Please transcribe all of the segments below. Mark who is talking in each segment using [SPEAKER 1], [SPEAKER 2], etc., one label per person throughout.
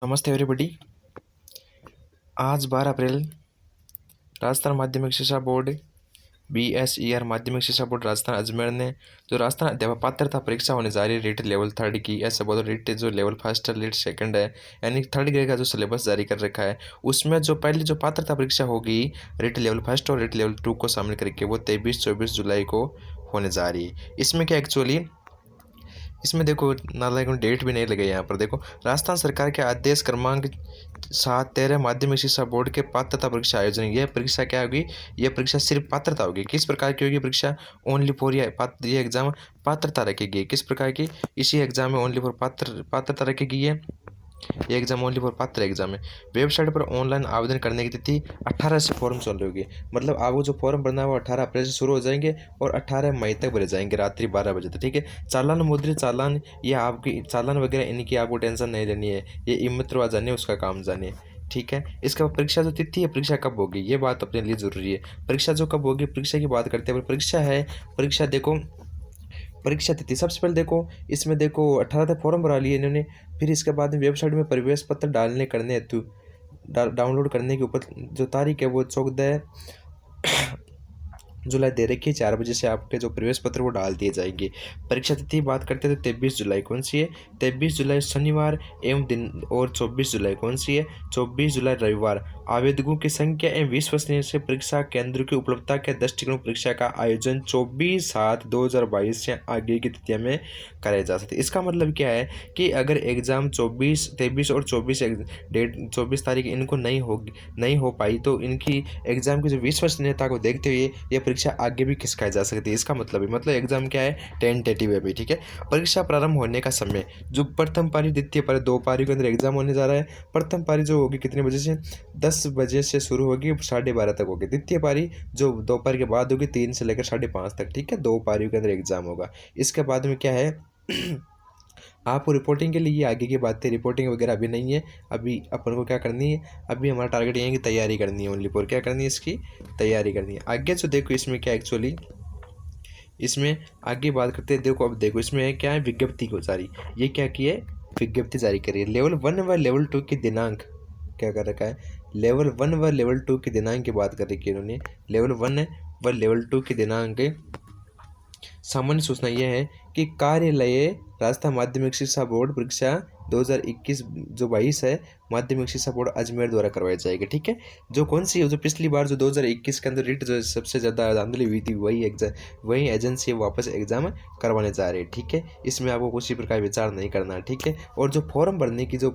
[SPEAKER 1] नमस्ते एवरीबॉडी। आज 12 अप्रैल राजस्थान माध्यमिक शिक्षा बोर्ड BSER माध्यमिक शिक्षा बोर्ड राजस्थान अजमेर ने जो राजस्थान अध्यापक पात्रता परीक्षा होने जा रही है रेट लेवल 3 की, ऐसे बोलो रेट जो लेवल फर्स्ट है रेट सेकंड है, यानी 3rd ग्रेड का जो सिलेबस जारी कर रखा है उसमें जो पहली जो पात्रता परीक्षा होगी रेट लेवल फर्स्ट और रेट लेवल 2 को शामिल करके वो 23-24 जुलाई को होने जा रही है। इसमें क्या एक्चुअली इसमें देखो नालायक डेट भी नहीं लगे यहाँ पर। देखो राजस्थान सरकार के आदेश क्रमांक 7-13 माध्यमिक शिक्षा बोर्ड के पात्रता परीक्षा आयोजन। यह परीक्षा क्या होगी? यह परीक्षा सिर्फ पात्रता होगी। किस प्रकार की होगी परीक्षा? ओनली फॉर ये एग्जाम पात्रता रखेगी। किस प्रकार की? इसी एग्जाम में ओनली फॉर पात्रता रखेगी। ये एग्जाम ओनली फॉर पात्र एग्जाम है। वेबसाइट पर ऑनलाइन आवेदन करने की तिथि 18 से फॉर्म चल रही होगी। मतलब आपको जो फॉर्म भरना है वो 18 अप्रैल से शुरू हो जाएंगे और 18 मई तक भरे जाएंगे रात्रि 12 बजे तक। ठीक है। चालान मुद्रित चालान या आपकी चालान वगैरह इनकी आपको टेंशन नहीं लेनी है। ये इमतवा जानिए उसका काम जानिए। ठीक है। इसके बाद परीक्षा जो तिथि है परीक्षा कब होगी ये बात अपने लिए जरूरी है। परीक्षा जो कब होगी परीक्षा की बात करते हैं। परीक्षा है परीक्षा देखो परीक्षा तिथि सबसे पहले देखो इसमें देखो 18 तक फॉर्म भरा लिए इन्होंने। फिर इसके बाद में वेबसाइट में प्रवेश पत्र डालने करने हेतु डाउनलोड करने के ऊपर जो तारीख है वो 14 जुलाई दे रखी है। 4 बजे से आपके जो प्रवेश पत्र वो डाल दिए जाएंगे। परीक्षा तिथि बात करते हैं तो 23 जुलाई कौन सी है? 23 जुलाई शनिवार एवं दिन और 24 जुलाई कौन सी है? 24 जुलाई रविवार। आवेदकों की संख्या एवं विश्वसनीय से परीक्षा केंद्र की उपलब्धता के दृष्टिकोण परीक्षा का आयोजन 24/7/2022 से आगे की तिथियों में कराया जा सकता है। इसका मतलब क्या है कि अगर एग्जाम 24, 23 और 24 डेट 24 तारीख इनको नहीं हो पाई तो इनकी एग्जाम की जो विश्वसनीयता को देखते हुए ये परीक्षा आगे भी खिसकाई जा सकती है। इसका मतलब एग्जाम क्या है? टेंटेटिव है भाई। ठीक है। परीक्षा प्रारंभ होने का समय जो प्रथम पारी द्वितीय पारी 2 पारी के अंदर एग्जाम होने जा रहा है। प्रथम पारी जो होगी कितने बजे से? 10 बजे से शुरू होगी 12:30 तक होगी। द्वितीय पारी जो दोपहर के बाद होगी 3 से लेकर 5:30 तक। ठीक है। 2 पारियों के अंदर एग्जाम होगा। इसके बाद में क्या है आपको रिपोर्टिंग के लिए ये आगे की बातें रिपोर्टिंग वगैरह अभी नहीं है। अभी अपन को क्या करनी है? अभी हमारा टारगेट ये है कि तैयारी करनी है ओनली फॉर क्या करनी है? इसकी तैयारी करनी है। आगे जो देखो इसमें क्या एक्चुअली इसमें आगे बात करते हैं। देखो अब देखो इसमें क्या है विज्ञप्ति को जारी। ये क्या की है? विज्ञप्ति जारी करी है। लेवल 1 व लेवल 2 की दिनांक क्या कर रखा है? लेवल 1 व लेवल 2 की दिनांक की बात कर रखी है इन्होंने। लेवल 1 व लेवल 2 की दिनांक सामान्य सूचना यह है कि कार्यालय राजस्थान माध्यमिक शिक्षा बोर्ड परीक्षा 2021 जो 22 है माध्यमिक शिक्षा बोर्ड अजमेर द्वारा करवाई जाएगी। ठीक है। जो कौन सी जो पिछली बार जो 2021 के अंदर रिट जो सबसे ज़्यादा धांधली हुई थी वही एजेंसी वापस एग्जाम करवाने जा रही है। ठीक है। इसमें आपको किसी प्रकार विचार नहीं करना है। ठीक है। और जो फॉर्म भरने की जो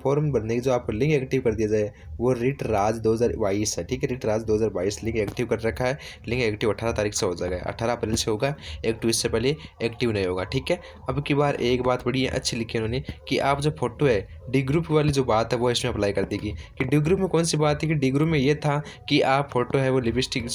[SPEAKER 1] आपको लिंक एक्टिव कर दिया जाए वो रिट राज 2022 है। ठीक है। रिट राज 2022 लिंक एक्टिव कर रखा है। लिंक एक्टिव 18 तारीख से हो जाएगा। 18 अप्रैल से होगा एक्टिव, इससे पहले एक्टिव नहीं होगा। ठीक है। अब की बार एक बात बड़ी अच्छी लिखी है उन्होंने कि आप जो फोटो है डी ग्रुप वाली जो बात है वो इसमें अप्लाई कर देगी। कि डी ग्रुप में कौन सी बात है कि डी ग्रुप में ये था कि आप फोटो है वो लिपस्टिक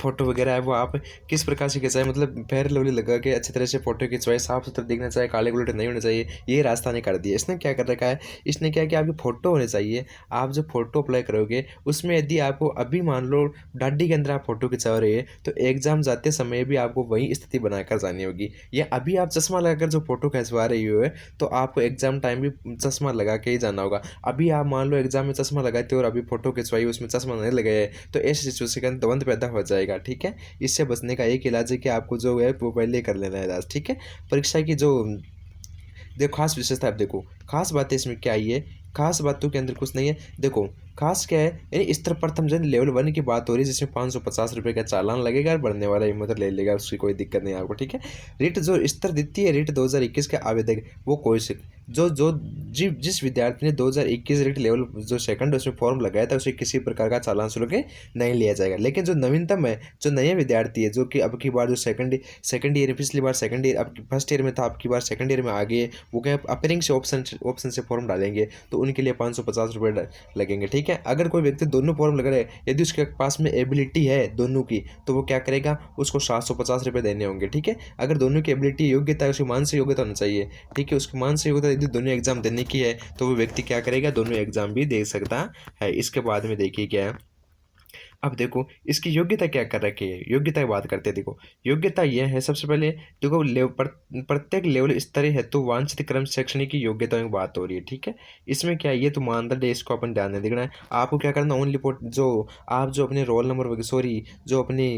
[SPEAKER 1] फोटो वगैरह है वो आप किस प्रकार से खिंचाए, मतलब पैर लवली लगा के अच्छी तरह से फोटो खिंचवाए, साफ सुथरा दिखना चाहिए, काले गुलेटे नहीं होने चाहिए। ये रास्ता ने कर दिया। इसने क्या कर रखा है? इसने क्या कि आपकी फ़ोटो होने चाहिए। आप जो फोटो अप्लाई करोगे उसमें यदि आपको अभी मान लो डाडी के अंदर आप फोटो खिंचा रहे हैं तो एग्जाम जाते समय भी आपको वही स्थिति बनाकर जानी होगी। या अभी आप चश्मा लगाकर जो फोटो खिंचवा रही हो तो आपको एग्जाम टाइम भी चश्मा लगा के ही जाना होगा। अभी आप मान लो एग्जाम में चश्मा लगाते हो और अभी फोटो खिंचवाई उसमें चश्मा नहीं लगाए तो ऐसी सिचुएशन के अंदर द्वंद्व पैदा हो जाएगा। ठीक है। इससे बचने का एक इलाज है कि आपको जो है वो पहले कर लेना है इलाज। ठीक है। परीक्षा की जो देखो खास विशेषता आप देखो खास बातें इसमें क्या आई है? खास बातों के अंदर कुछ नहीं है। देखो खास क्या है यानी स्तर प्रथम जन लेवल 1 की बात हो रही है जिसमें 550 रुपये का चालान लगेगा और बढ़ने वाला हिम्मत ले लेगा, उसकी कोई दिक्कत नहीं आपको। ठीक है। रिट जो स्तर द्वितीय रिट 2021 के आवेदक वो कोई से जिस विद्यार्थी ने 2021 रिट लेवल जो सेकंड उसमें फॉर्म लगाया था उसे किसी प्रकार का चालान शुल्क नहीं लिया जाएगा। लेकिन जो नवीनतम है जो नए विद्यार्थी है जो कि अब की बार जो सेकंड ईयर पिछली बार सेकंड ईयर अब फर्स्ट ईयर में था, अब की बार सेकंड ईयर में आ गए, वो क्या अपेयरिंग से ऑप्शन से फॉर्म डालेंगे तो उनके लिए 550 रुपये लगेंगे। ठीक है। अगर कोई व्यक्ति दोनों फॉर्म लगा रहे यदि उसके पास में एबिलिटी है दोनों की तो वो क्या करेगा? उसको 750 रुपये देने होंगे। ठीक है। अगर दोनों की एबिलिटी योग्यता है उसकी मानसिक योग्यता होनी चाहिए। ठीक है। उसकी मानसिक योग्यता यदि दोनों एग्जाम देने की है तो वो व्यक्ति क्या करेगा? दोनों एग्जाम भी दे सकता है। इसके बाद में देखिए क्या है अब देखो इसकी योग्यता क्या कर रखी है, योग्यता की बात करते हैं। देखो योग्यता यह है, सबसे पहले देखो प्रत्येक लेवल स्तरीय हेतु वांछित क्रम शैक्षणिक की योग्यताओं की बात हो रही है, ठीक है। इसमें क्या है, ये तो मानदंड है, इसको अपन ध्यान नहीं देखना है। आपको क्या करना, ओनली जो आप जो अपने रोल नंबर सॉरी जो अपनी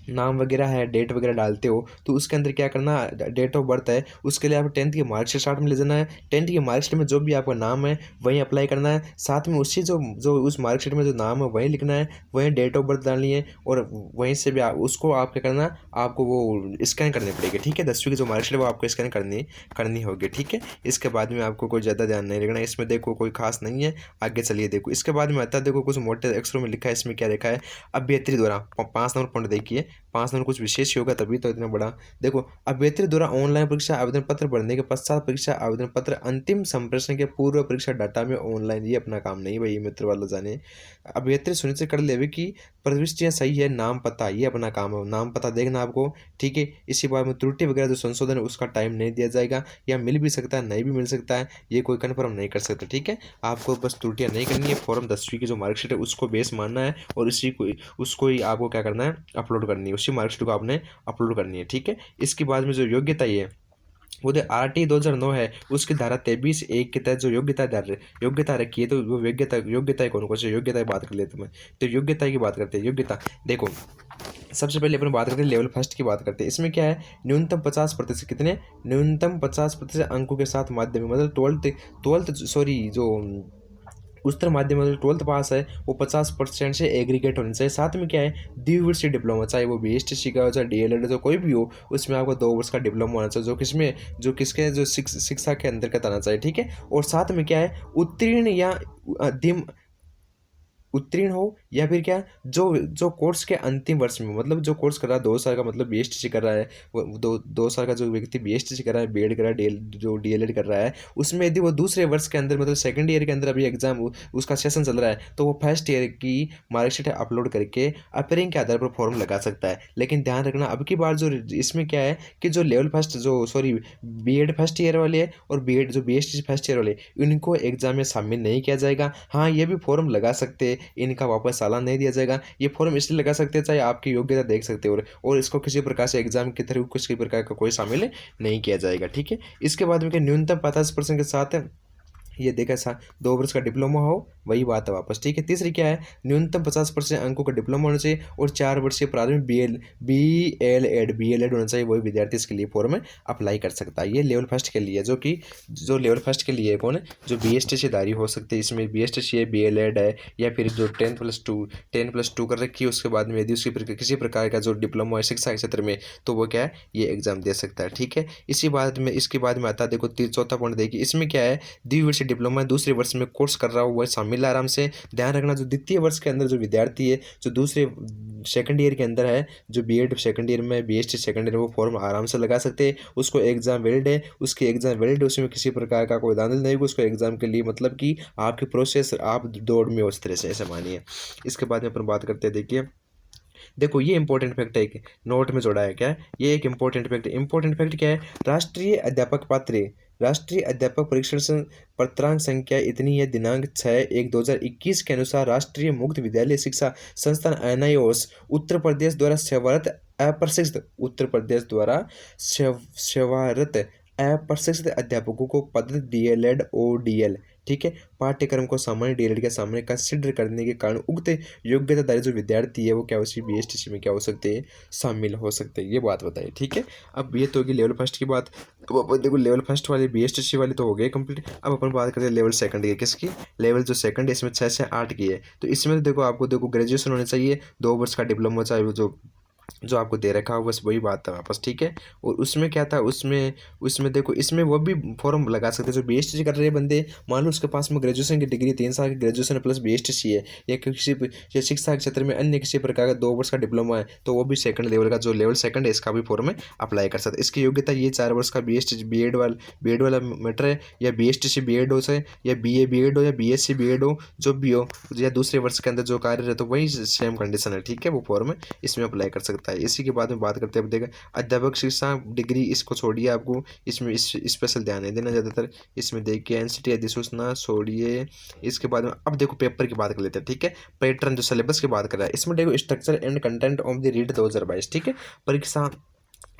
[SPEAKER 1] नाम वगैरह है, डेट वगैरह डालते हो, तो उसके अंदर क्या करना, डेट ऑफ बर्थ है, उसके लिए आप 10th की मार्कशीट साथ में ले जाना है। 10th की मार्कशीट में जो भी आपका नाम है वहीं अप्लाई करना है, साथ में उसी जो जो उस मार्कशीट में जो नाम है वहीं लिखना है, वहीं डेट ऑफ बर्थ डालनी है, और वहीं से भी उसको आप क्या करना, आपको वो स्कैन करनी पड़ेगी, ठीक है। 10वीं की जो मार्कशीट है वो आपको स्कैन करनी होगी, ठीक है। इसके बाद में आपको कोई ज़्यादा ध्यान नहीं रखना, इसमें देखो कोई खास नहीं है। आगे चलिए देखो, इसके बाद में आता है, देखो कुछ मोटे अक्षरों में लिखा है, इसमें क्या लिखा है, अभ्यर्थी द्वारा 5 नंबर पॉइंट देखिए, 5 नंबर कुछ विशेष होगा तभी तो इतना बड़ा। देखो अभ्यर्थी द्वारा ऑनलाइन परीक्षा आवेदन पत्र भरने के पश्चात परीक्षा आवेदन पत्र अंतिम संप्रेषण के पूर्व परीक्षा डाटा में ऑनलाइन, ये अपना काम नहीं भाई मित्र वालों जाने। अभ्यर्थी सुनिश्चित कर लेवे कि प्रविष्टियाँ सही है, नाम पता, ये अपना काम है, नाम पता देखना आपको, ठीक है। इसी बात में त्रुटि वगैरह जो संशोधन है उसका टाइम नहीं दिया जाएगा, या मिल भी सकता है नहीं भी मिल सकता है, ये कोई कन्फर्म नहीं कर सकता, ठीक है। आपको बस त्रुटियाँ नहीं करनी है, फॉर्म 10वीं की जो मार्कशीट है उसको बेस मानना है, और इसी को उसको ही आपको क्या करना है, अपलोड करनी है, उसी मार्कशीट को आपने अपलोड करनी है, ठीक है। इसके बाद में जो योग्यता है वो RT 2009 है, उसकी धारा 23(1) के तहत जो योग्यता रखी है, तो वो योग्यता कौन कौन सी योग्यता की बात कर लेते हैं। तो योग्यता की बात करते हैं। योग्यता देखो सबसे पहले अपन बात करते हैं लेवल फर्स्ट की बात करते हैं। इसमें क्या है, न्यूनतम 50% कितने, न्यूनतम 50% अंकों के साथ माध्यमिक मतलब ट्वेल्थ सॉरी जो उच्चतर माध्यमिक मतलब 12th पास है वो 50% से एग्रीगेट होनी चाहिए। साथ में क्या है, द्विवर्षीय डिप्लोमा, चाहे वो BSTC का हो चाहे DLED जो कोई भी हो, उसमें आपको 2 वर्ष का डिप्लोमा होना चाहिए, जो किसके जो शिक्षा के अंतर्गत आना चाहिए, ठीक है। और साथ में क्या है, उत्तीर्ण या अधिम उत्तीर्ण हो, या फिर क्या, जो जो कोर्स के अंतिम वर्ष में, मतलब जो कोर्स कर रहा है 2 साल का, मतलब BSTC कर रहा है, वो 2 साल का जो व्यक्ति BSTC कर रहा है, B.Ed कर रहा है, जो DLED कर रहा है, उसमें यदि वो दूसरे वर्ष के अंदर मतलब सेकंड ईयर के अंदर अभी एग्जाम उसका सेशन चल रहा है, तो वो फर्स्ट ईयर की मार्कशीट अपलोड करके अपीयरिंग के आधार पर फॉर्म लगा सकता है। लेकिन ध्यान रखना, अब की बार जो इसमें क्या है कि जो लेवल फर्स्ट जो सॉरी B.Ed फर्स्ट ईयर वाले है और B.Ed जो BSTC फर्स्ट ईयर वाले, इनको एग्जाम में शामिल नहीं किया जाएगा। हाँ, ये भी फॉर्म लगा सकते, इनका वापस चालान नहीं दिया जाएगा। ये फॉर्म इसलिए लगा सकते हैं चाहे आपकी योग्यता देख सकते हो, और इसको किसी प्रकार से एग्जाम के थ्रू किसी प्रकार का कोई शामिल नहीं किया जाएगा, ठीक है। इसके बाद में न्यूनतम 50% के साथ ये देखा सा 2 वर्ष का डिप्लोमा हो, वही बात है वापस, ठीक है। तीसरी क्या है, न्यूनतम 50% अंकों का डिप्लोमा होना चाहिए, और 4 वर्षीय प्रारंभिक BLED होना चाहिए, वही विद्यार्थी इसके लिए फॉर्म में अप्लाई कर सकता है। ये लेवल फर्स्ट के लिए, जो लेवल फर्स्ट के लिए कौन है, जो BSTC धारी हो सकते हैं, इसमें BSTC है, BLED है, या फिर जो 10+2 कर रखी है, उसके बाद में यदि उसकी किसी प्रकार का जो डिप्लोमा है शिक्षा के क्षेत्र में, तो वो क्या है, ये एग्जाम दे सकता है, ठीक है। इसके बाद में आता है, देखो चौथा पॉइंट देखिए, इसमें क्या है, द्विवर्षीय डिप्लोमा दूसरे वर्ष में कोर्स कर रहा हो वह शामिल है आराम से। ध्यान रखना, जो द्वितीय वर्ष के अंदर जो विद्यार्थी है, जो दूसरे सेकंड ईयर के अंदर है, जो B.Ed सेकंड ईयर में, BST सेकंड ईयर में, वो फॉर्म आराम से लगा सकते हैं। उसको एग्जाम वैलिड है, उसमें किसी प्रकार का कोई दाखिल नहीं होगा उसको एग्जाम के लिए, मतलब कि आपकी प्रोसेस आप दौड़ में उस तरह से, ऐसे मानिए। इसके बाद में अपन बात करते हैं, देखो ये इंपॉर्टेंट फैक्ट है, नोट में जोड़ा है क्या, ये एक इंपॉर्टेंट फैक्ट क्या है, राष्ट्रीय अध्यापक परीक्षण पत्रांक संख्या इतनी है, दिनांक 6/1/2021 के अनुसार राष्ट्रीय मुक्त विद्यालय शिक्षा संस्थान NIOS उत्तर प्रदेश द्वारा सेवारत अप्रशिक्षित अध्यापकों को पद DLED ODL, ठीक है, पाठ्यक्रम को सामान्य DLED के सामने कंसिडर करने के कारण उक्त योग्यताधारी जो विद्यार्थी है वो क्या उसी BSTC में क्या हो सकते हैं, शामिल हो सकते हैं, ये बात बताइए, ठीक है। अब ये तो होगी लेवल फर्स्ट की बात। अब अपन देखो लेवल फर्स्ट वाली BSTC वाली तो हो गई कंप्लीट। अब अपन बात करते हैं लेवल सेकंड की, किसकी, लेवल जो सेकंड है इसमें 6 से 8 की है। तो इसमें तो देखो आपको ग्रेजुएशन होना चाहिए, 2 वर्ष का डिप्लोमा, चाहे वो जो आपको दे रखा हो, बस वही बात है वापस, ठीक है। और उसमें क्या था, उसमें देखो इसमें वो भी फॉर्म लगा सकते हैं जो BSTC कर रहे हैं बंदे, मान लो उसके पास में ग्रेजुएशन की डिग्री 3 साल की ग्रेजुएशन प्लस BSTC है, या या शिक्षा के क्षेत्र में अन्य किसी प्रकार का 2 वर्ष का डिप्लोमा है, तो वो भी सेकंड लेवल का जो लेवल सेकंड है इसका भी फॉर्म में अप्लाई कर सकते हैं। इसकी योग्यता ये 4 वर्ष का BSTC B.Ed वाला मैटर है, या BSTC B.Ed हो से, या BA B.Ed हो, या BSc B.Ed हो, जो भी हो, या दूसरे वर्ष के अंदर जो कार्य है, तो वही सेम कंडीशन है, ठीक है, वो फॉर्म इसमें अप्लाई कर सकते हैं। होता है। इसी के बाद में बात करते हैं, अब देखा अध्यापक शिक्षा डिग्री, इसको छोड़िए, आपको इसमें स्पेशल ध्यान नहीं देना ज़्यादातर। इसमें देखिए एनसीटी अधिसूचना छोड़िए। इसके बाद में अब देखो पेपर की बात कर लेते हैं, ठीक है। पैटर्न जो सिलेबस की बात कर रहा है, इसमें देखो structure and content of the REET 2022, ठीक है। परीक्षा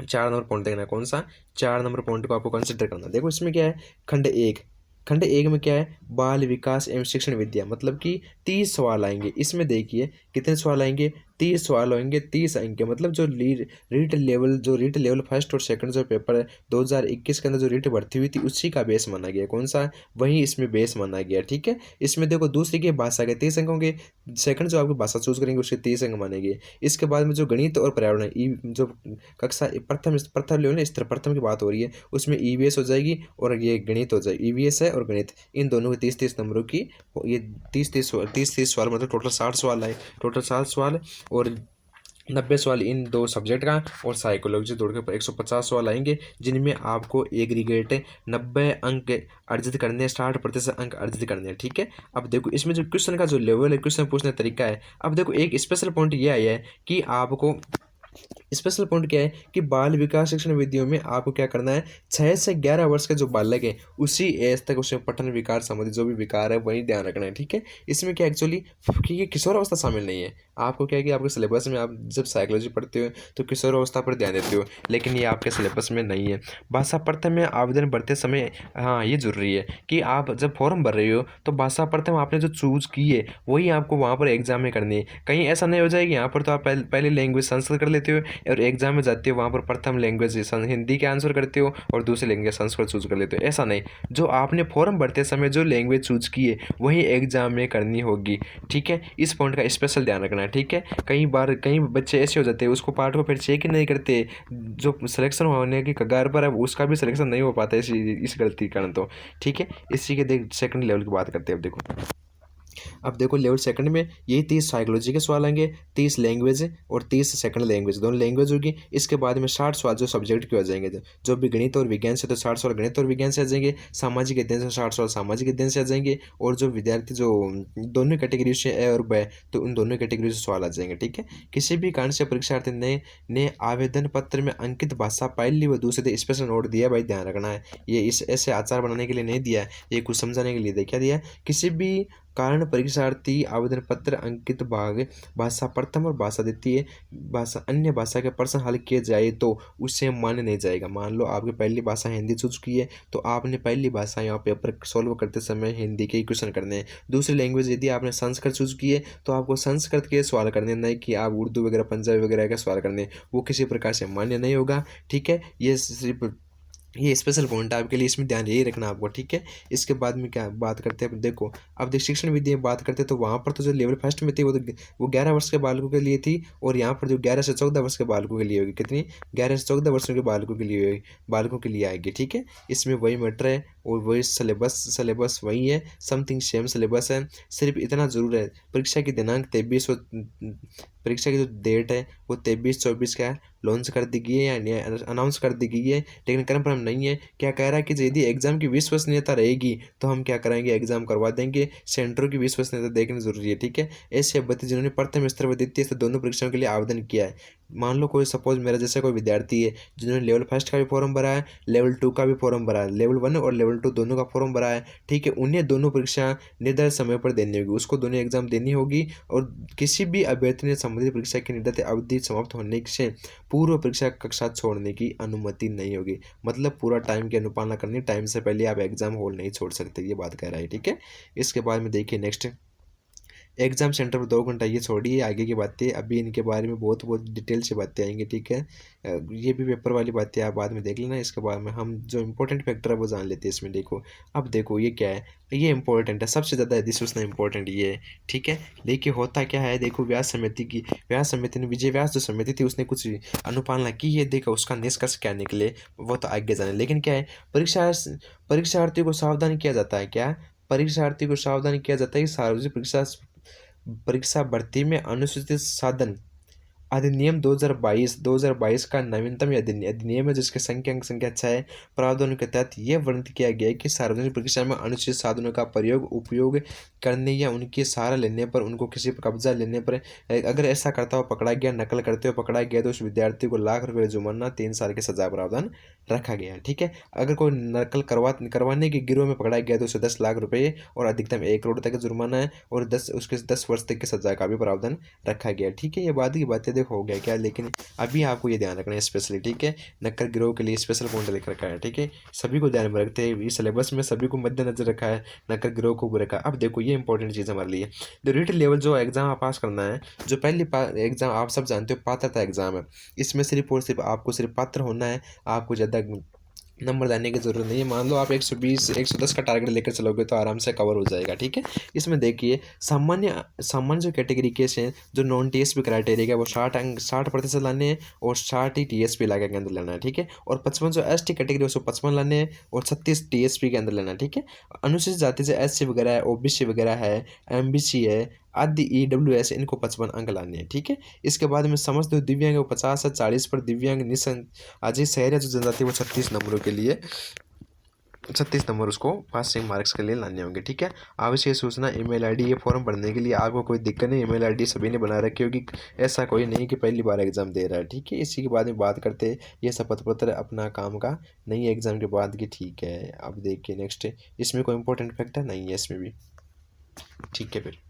[SPEAKER 1] 4 नंबर पॉइंट देखना है, कौन सा 4 नंबर पॉइंट को आपको कंसिडर करना है। देखो इसमें क्या है, खंड 1 में क्या है, बाल विकास एवं शिक्षण विद्या, मतलब कि 30 सवाल आएंगे। इसमें देखिए कितने सवाल आएंगे, 30 सवाल होंगे, 30 अंक के, मतलब जो रीट लेवल फर्स्ट और सेकंड जो पेपर है 2021 के अंदर जो रीट भर्ती हुई थी उसी का बेस माना गया। कौन सा, वही इसमें बेस माना गया, ठीक है। इसमें देखो दूसरी की भाषा के 30 अंक होंगे, सेकंड जो आपकी भाषा चूज करेंगे उसके 30 अंक मानेंगे। इसके बाद में जो गणित और पर्यावरण जो कक्षा प्रथम लेवल स्तर प्रथम की बात हो रही है, उसमें ईवीएस हो जाएगी और ये गणित हो जाएगी। ईवीएस है और गणित, इन दोनों के 30-30 नंबरों की, ये 30-30 सवाल, मतलब टोटल 60 सवाल आए, टोटल 60 सवाल, और 90 सवाल इन 2 सब्जेक्ट का, और साइकोलॉजी जोड़ के 150 सवाल आएंगे, जिनमें आपको एग्रीगेट 90 अंक अर्जित करने हैं, 60% अंक अर्जित करने हैं, ठीक है। अब देखो इसमें जो क्वेश्चन का जो लेवल है, क्वेश्चन पूछने का तरीका है, अब देखो एक स्पेशल पॉइंट ये आया है कि आपको स्पेशल पॉइंट क्या है कि बाल विकास शिक्षण विधियों में आपको क्या करना है, 6 से 11 वर्ष के जो बालक है उसी एज तक उसमें पठन विकार संबंधी जो भी विकार है वही ध्यान रखना है, ठीक है। इसमें क्या एक्चुअली कि ये किशोर अवस्था शामिल नहीं है। आपको क्या है कि आपके सिलेबस में आप जब साइकोलॉजी पढ़ते हो तो किशोर अवस्था पर ध्यान देते हो, लेकिन ये आपके सिलेबस में नहीं है। भाषा प्रथम में आवेदन भरते समय हाँ ये जरूरी है कि आप जब फॉर्म भर रहे हो तो भाषा प्रथम आपने जो चूज की है वही आपको वहाँ पर एग्जाम में करनी है। कहीं ऐसा नहीं हो जाएगी यहाँ पर तो आप पहले लैंग्वेज संस्कृत कर लेते हो और एग्जाम में जाते हो वहाँ पर प्रथम लैंग्वेज हिंदी के आंसर करते हो और दूसरी लैंग्वेज संस्कृत चूज कर लेते हो। ऐसा नहीं, जो आपने फॉर्म भरते समय जो लैंग्वेज चूज की है वही एग्जाम में करनी होगी, ठीक है। इस पॉइंट का स्पेशल ध्यान रखना है, ठीक है। कई बच्चे ऐसे हो जाते हैं उसको पार्ट को फिर चेक ही नहीं करते, जो सिलेक्शन होने की कगार पर है उसका भी सिलेक्शन नहीं हो पाता इस गलती के कारण, तो ठीक है। इसी के देख सेकंड लेवल की बात करते हैं। अब देखो लेवल सेकंड में यही 30 साइकोलॉजी के सवाल आएंगे, 30 लैंग्वेज और 30 सेकंड लैंग्वेज, दोनों लैंग्वेज होगी। इसके बाद में 60 सवाल जो सब्जेक्ट के हो जाएंगे, जो भी गणित और विज्ञान से तो 60 सवाल गणित और विज्ञान से आ जाएंगे, सामाजिक अध्ययन से 60 सवाल सामाजिक अध्ययन से आ जाएंगे, और जो विद्यार्थी जो दोनों कैटेगरी से ए और ब, तो उन दोनों कैटेगरी से सवाल आ जाएंगे, ठीक है। किसी भी कारण से परीक्षार्थी ने आवेदन पत्र में अंकित भाषा पहली व दूसरे स्पेशल नोट दिया, भाई ध्यान रखना है। ये इस ऐसे आचार बनाने के लिए नहीं दिया है, ये कुछ समझाने के लिए देखा दिया है। किसी भी कारण परीक्षार्थी आवेदन पत्र अंकित भाग भाषा प्रथम और भाषा द्वितीय भाषा अन्य भाषा के प्रश्न हल किए जाए तो उसे मान्य नहीं जाएगा। मान लो आपकी पहली भाषा हिंदी चूज की है तो आपने पहली भाषा यहाँ पेपर सॉल्व करते समय हिंदी के क्वेश्चन करने हैं। दूसरी लैंग्वेज यदि आपने संस्कृत चूज की है तो आपको संस्कृत के सवाल करने, नहीं कि आप उर्दू वगैरह पंजाबी वगैरह के सवाल करने, वो किसी प्रकार से मान्य नहीं होगा, ठीक है। ये स्पेशल पॉइंट है आपके लिए, इसमें ध्यान यही रखना आपको, ठीक है। इसके बाद में क्या बात करते हैं, देखो अब देख शिक्षण विधि में बात करते हैं तो वहाँ पर तो जो लेवल फर्स्ट में थी वो 11 वर्ष के बालकों के लिए थी, और यहाँ पर जो 11 से 14 वर्ष के बालकों के लिए होगी, कितनी 11 से 14 वर्षों के बालकों के लिए आएगी, ठीक है। इसमें वही मैटर है और वही सिलेबस वही है, समथिंग सेम सिलेबस है। सिर्फ इतना जरूर है परीक्षा की दिनांक 23 परीक्षा की जो डेट है वो 23-24 का लॉन्च कर दी गई है या अनाउंस कर दी गई है, लेकिन कन्फर्म नहीं है। क्या कह रहा है कि यदि एग्जाम की विश्वसनीयता रहेगी तो हम क्या कराएंगे, एग्जाम करवा देंगे। सेंटरों की विश्वसनीयता देखनी जरूरी है, ठीक है। ऐसे अभ्यर्थी जिन्होंने प्रथम स्तर व द्वितीय स्तर दोनों परीक्षाओं के लिए आवेदन किया है, मान लो कोई सपोज मेरा जैसे कोई विद्यार्थी है जिन्होंने लेवल फर्स्ट का भी फॉर्म भरा है, लेवल 2 का भी फॉर्म भरा है, लेवल 1 और लेवल 2 दोनों का फॉर्म भरा है, ठीक है। उन्हें दोनों परीक्षा निर्धारित समय पर देनी होगी, उसको दोनों एग्जाम देनी होगी, और किसी भी अभ्यर्थी ने संबंधित परीक्षा की निर्धारित अवधि समाप्त होने से पूर्व परीक्षा कक्षा छोड़ने की अनुमति नहीं होगी। मतलब पूरा टाइम की अनुपालना करनी, टाइम से पहले आप एग्जाम हॉल नहीं छोड़ सकते, ये बात कह रहा है, ठीक है। इसके बाद में देखिए नेक्स्ट एग्जाम सेंटर पर 2 घंटा, ये छोड़िए आगे की बातें, अभी इनके बारे में बहुत डिटेल से बातें आएंगी, ठीक है। ये भी पेपर वाली बातें आप बाद में देख लेना। इसके बाद में हम जो इंपॉर्टेंट फैक्टर है वो जान लेते हैं इसमें। देखो अब देखो ये क्या है, ये इंपॉर्टेंट है, सबसे ज़्यादा अधिसूचना इंपॉर्टेंट ये है, ठीक है। देखिए होता क्या है, देखो व्यास समिति ने विजय व्यास जो समिति थी उसने कुछ अनुपालना की है, देखो उसका निष्कर्ष क्या निकले वो तो आगे जाने। लेकिन क्या है, परीक्षार्थी को सावधान किया जाता है, क्या परीक्षार्थी को सावधान किया जाता है कि सार्वजनिक परीक्षा भर्ती में अनुसूचित साधन अधिनियम 2022 का नवीनतम अधिनियम है, जिसकी संख्या 6 प्रावधानों के तहत यह वर्णित किया गया है कि सार्वजनिक परीक्षा में अनुचित साधनों का उपयोग करने या उनकी सहारा लेने पर, उनको किसी पर कब्जा लेने पर अगर ऐसा करता हुआ पकड़ा गया, नकल करते हुए पकड़ा गया, तो उस विद्यार्थी को लाख रुपये जुर्माना, 3 साल की सजा प्रावधान रखा गया है। ठीक है। अगर कोई नकल करवाने के गिरोह में पकड़ा गया तो उसे 10 लाख रुपये और अधिकतम 1 करोड़ तक का जुर्माना है, और 10 वर्ष तक की सजा का भी प्रावधान रखा गया है। ठीक है। ये बात की बातें देखो हो गया क्या, लेकिन अभी आपको ये ध्यान रखना है स्पेशली। ठीक है। नक्कर गिरोह के लिए स्पेशल पॉइंट लिख रखा है। ठीक है। सभी को ध्यान में रखते हैं, इस सिलेबस में सभी को मद्देनजर रखा है, नक्कर गिरोह को रखा है। अब देखो ये इंपॉर्टेंट चीज़ हमारे लिए, जो रिटन लेवल जो एग्जाम आप पास करना है, जो पहली एग्जाम आप सब जानते हो पात्रता एग्जाम है, इसमें सिर्फ और सिर्फ आपको सिर्फ पात्र होना है, आपको ज़्यादा नंबर लाने की जरूरत नहीं है। मान लो आप 120 110 का टारगेट लेकर चलोगे तो आराम से कवर हो जाएगा। ठीक है। इसमें देखिए सामान्य सामान्य जो कैटेगरी केस हैं, जो नॉन टीएसपी क्राइटेरिया है, वो 60% लाने हैं, और 60 ही टीएसपी इलाके के अंदर लेना है। ठीक है। और 55 जो एसटी कैटेगरी है उसको 55 लाने हैं, और 36 टीएसपी के अंदर लेना है। ठीक है। अनुसूचित जाति से एससी वगैरह है, ओबीसी वगैरह है, एमबीसी है, आदि ईडब्ल्यूएस, इनको 55 अंक लाने हैं। ठीक है। इसके बाद में समझते हो दिव्यांग को 50 से 40 पर, दिव्यांग निसंग अजय शहर जो जनजाति वो 36 नंबरों के लिए 36 नंबर उसको पासिंग मार्क्स के लिए लाने होंगे। ठीक है। आवश्यक सूचना ईमेल आईडी, ये फॉर्म भरने के लिए आपको कोई दिक्कत नहीं, ईमेल आईडी सभी ने बना रखी होगी, ऐसा कोई नहीं कि पहली बार एग्जाम दे रहा है। ठीक है। इसी के बाद में बात करते हैं ये शपथ पत्र अपना काम का नहीं है एग्जाम के बाद की। ठीक है। अब देखिए नेक्स्ट, इसमें कोई इंपॉर्टेंट फैक्टर नहीं है इसमें भी। ठीक है फिर।